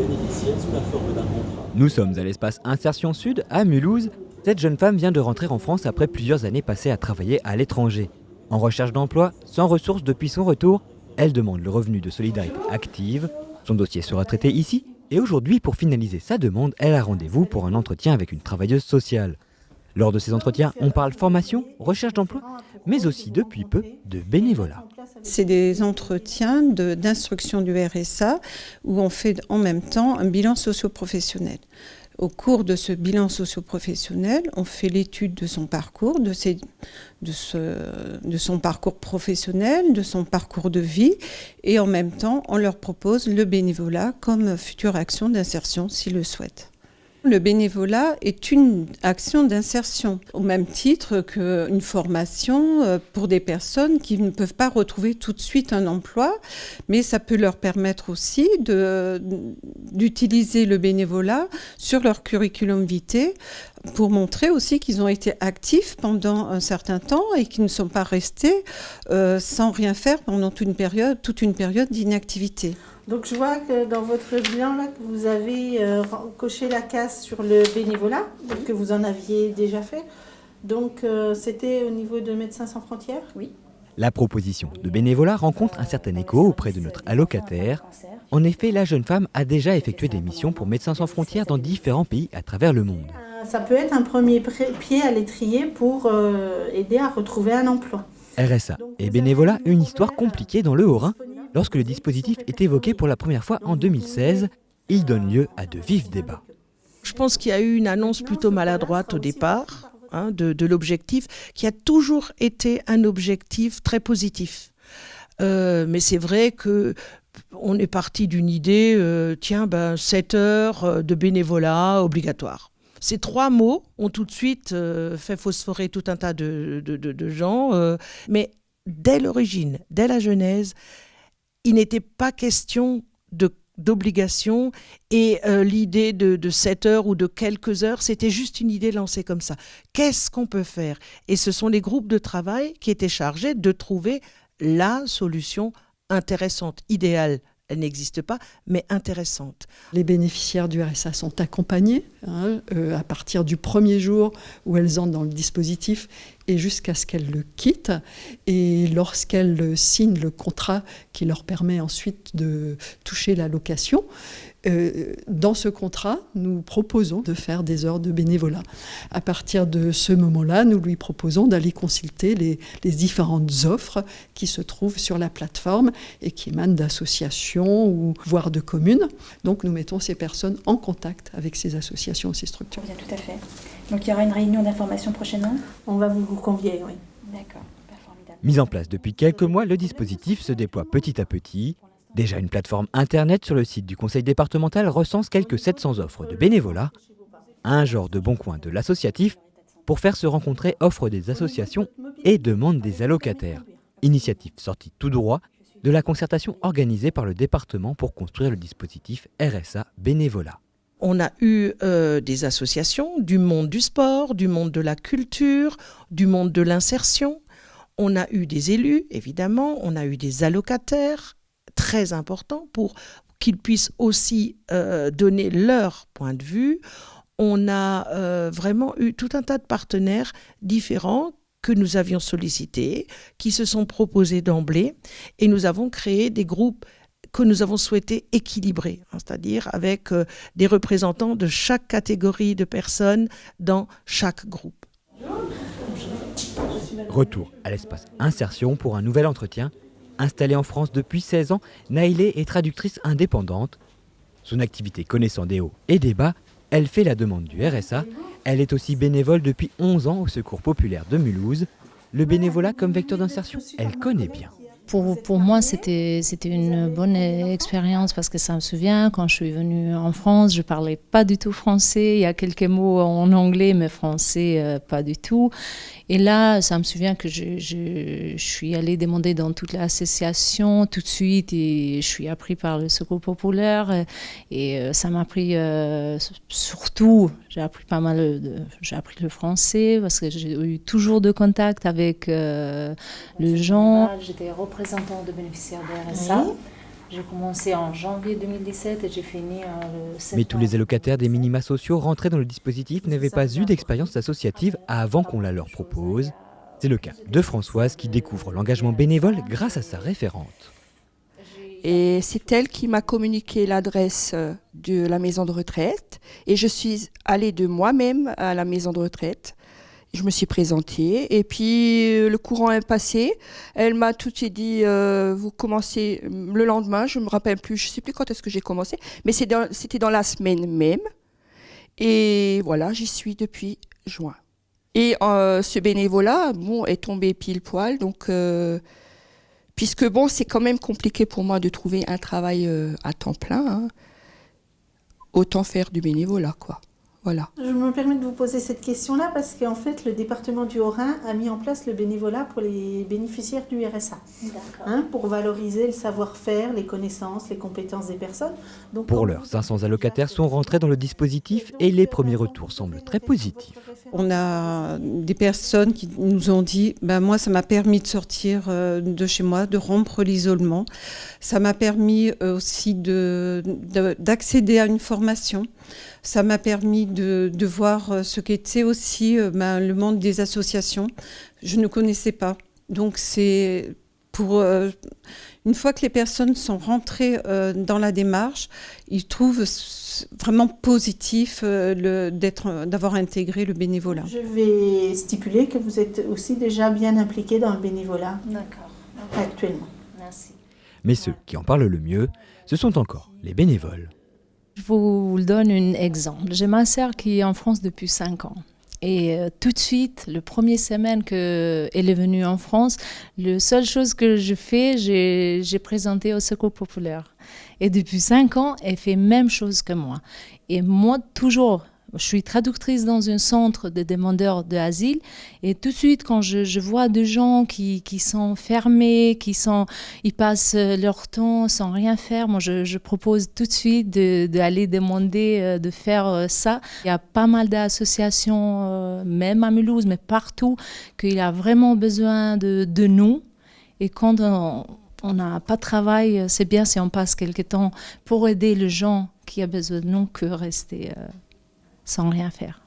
bénéficiaire sous la forme d'un contrat. Nous sommes à l'espace Insertion Sud, à Mulhouse. Cette jeune femme vient de rentrer en France après plusieurs années passées à travailler à l'étranger. En recherche d'emploi, sans ressources depuis son retour, elle demande le revenu de solidarité active. Son dossier sera traité ici et aujourd'hui, pour finaliser sa demande, elle a rendez-vous pour un entretien avec une travailleuse sociale. Lors de ces entretiens, on parle formation, recherche d'emploi, mais aussi depuis peu de bénévolat. C'est des entretiens d'instruction du RSA où on fait en même temps un bilan socio-professionnel. Au cours de ce bilan socio-professionnel, on fait l'étude de son parcours, de son parcours professionnel, de son parcours de vie, et en même temps, on leur propose le bénévolat comme future action d'insertion s'ils le souhaitent. Le bénévolat est une action d'insertion, au même titre qu'une formation pour des personnes qui ne peuvent pas retrouver tout de suite un emploi, mais ça peut leur permettre aussi d'utiliser le bénévolat sur leur curriculum vitae pour montrer aussi qu'ils ont été actifs pendant un certain temps et qu'ils ne sont pas restés sans rien faire pendant toute une période d'inactivité. Donc je vois que dans votre bilan, là, que vous avez coché la case sur le bénévolat, que vous en aviez déjà fait. Donc c'était au niveau de Médecins sans frontières ? Oui. La proposition de bénévolat rencontre un certain écho auprès de notre allocataire. En effet, la jeune femme a déjà effectué des missions pour Médecins sans frontières dans différents pays à travers le monde. Ça peut être un premier pied à l'étrier pour aider à retrouver un emploi. RSA et bénévolat, une histoire compliquée dans le Haut-Rhin. Lorsque le dispositif est évoqué pour la première fois en 2016, il donne lieu à de vifs débats. Je pense qu'il y a eu une annonce plutôt maladroite au départ de l'objectif, qui a toujours été un objectif très positif. Mais c'est vrai qu'on est parti d'une idée, 7 heures de bénévolat obligatoire. Ces 3 mots ont tout de suite fait phosphorer tout un tas de gens, mais dès l'origine, dès la genèse, il n'était pas question d'obligation et l'idée de 7 heures ou de quelques heures, c'était juste une idée lancée comme ça. Qu'est-ce qu'on peut faire ? Et ce sont les groupes de travail qui étaient chargés de trouver la solution intéressante, idéale. Elle n'existe pas, mais intéressante. Les bénéficiaires du RSA sont accompagnés à partir du premier jour où elles entrent dans le dispositif et jusqu'à ce qu'elles le quittent. Et lorsqu'elles signent le contrat qui leur permet ensuite de toucher l'allocation, dans ce contrat, nous proposons de faire des heures de bénévolat. À partir de ce moment-là, nous lui proposons d'aller consulter les différentes offres qui se trouvent sur la plateforme et qui émanent d'associations ou voire de communes. Donc nous mettons ces personnes en contact avec ces associations, ces structures. Bien, tout à fait. Donc il y aura une réunion d'information prochainement ? On va vous convier, oui. D'accord, formidable. Mis en place depuis quelques mois, le dispositif se déploie petit à petit. Déjà, une plateforme internet sur le site du conseil départemental recense quelques 700 offres de bénévolat, un genre de bon coin de l'associatif pour faire se rencontrer offres des associations et demandes des allocataires. Initiative sortie tout droit de la concertation organisée par le département pour construire le dispositif RSA bénévolat. On a eu des associations du monde du sport, du monde de la culture, du monde de l'insertion. On a eu des élus, évidemment, on a eu des allocataires, très important pour qu'ils puissent aussi donner leur point de vue. On a vraiment eu tout un tas de partenaires différents que nous avions sollicités, qui se sont proposés d'emblée, et nous avons créé des groupes que nous avons souhaité équilibrer, c'est-à-dire avec des représentants de chaque catégorie de personnes dans chaque groupe. Retour à l'espace Insertion pour un nouvel entretien. Installée en France depuis 16 ans, Naïlé est traductrice indépendante. Son activité connaissant des hauts et des bas, elle fait la demande du RSA. Elle est aussi bénévole depuis 11 ans au Secours populaire de Mulhouse. Le bénévolat comme vecteur d'insertion, elle connaît bien. Pour moi, c'était une bonne expérience parce que ça me souvient, quand je suis venue en France, je ne parlais pas du tout français. Il y a quelques mots en anglais, mais français, pas du tout. Et là, ça me souvient que je suis allée demander dans toute l'association tout de suite et je suis appris par le Secours populaire. Et ça m'a appris surtout, j'ai appris pas mal, j'ai appris le français parce que j'ai eu toujours de contact avec les gens. J'étais représentant de bénéficiaires de RSA. J'ai commencé en janvier 2017 et j'ai fini le septembre. Mais tous les allocataires des minima sociaux rentrés dans le dispositif n'avaient pas eu d'expérience associative avant qu'on la leur propose. C'est le cas de Françoise qui découvre l'engagement bénévole grâce à sa référente. Et c'est elle qui m'a communiqué l'adresse de la maison de retraite. Et je suis allée de moi-même à la maison de retraite. Je me suis présentée et puis le courant est passé. Elle m'a tout de suite dit vous commencez le lendemain, je me rappelle plus, je sais plus quand est-ce que j'ai commencé, mais c'était dans la semaine même. Et voilà, j'y suis depuis juin. Et ce bénévolat, bon, est tombé pile poil, donc puisque bon, c'est quand même compliqué pour moi de trouver un travail à temps plein. Hein. Autant faire du bénévolat, quoi. Voilà. Je me permets de vous poser cette question-là parce qu'en fait, le département du Haut-Rhin a mis en place le bénévolat pour les bénéficiaires du RSA. D'accord. Pour valoriser le savoir-faire, les connaissances, les compétences des personnes. Donc, Pour l'heure, 500 allocataires sont rentrés dans le dispositif et les premiers retours semblent très positifs. On a des personnes qui nous ont dit moi, ça m'a permis de sortir de chez moi, de rompre l'isolement. Ça m'a permis aussi d'accéder à une formation. Ça m'a permis de voir ce qu'était aussi le monde des associations. Je ne connaissais pas. Donc c'est pour une fois que les personnes sont rentrées dans la démarche, ils trouvent vraiment positif d'avoir intégré le bénévolat. Je vais stipuler que vous êtes aussi déjà bien impliqué dans le bénévolat. D'accord. Actuellement. Merci. Mais ceux qui en parlent le mieux, ce sont encore les bénévoles. Je vous donne un exemple. J'ai ma sœur qui est en France depuis 5 ans. Et tout de suite, la première semaine qu'elle est venue en France, la seule chose que je fais, j'ai présenté au Secours populaire. Et depuis 5 ans, elle fait la même chose que moi. Et moi, toujours, je suis traductrice dans un centre de demandeurs d'asile. Et tout de suite, quand je vois des gens qui sont fermés, ils passent leur temps sans rien faire, moi, je propose tout de suite d'aller demander de faire ça. Il y a pas mal d'associations, même à Mulhouse, mais partout, qu'il a vraiment besoin de nous. Et quand on n'a pas de travail, c'est bien si on passe quelque temps pour aider les gens qui ont besoin de nous que rester sans rien faire.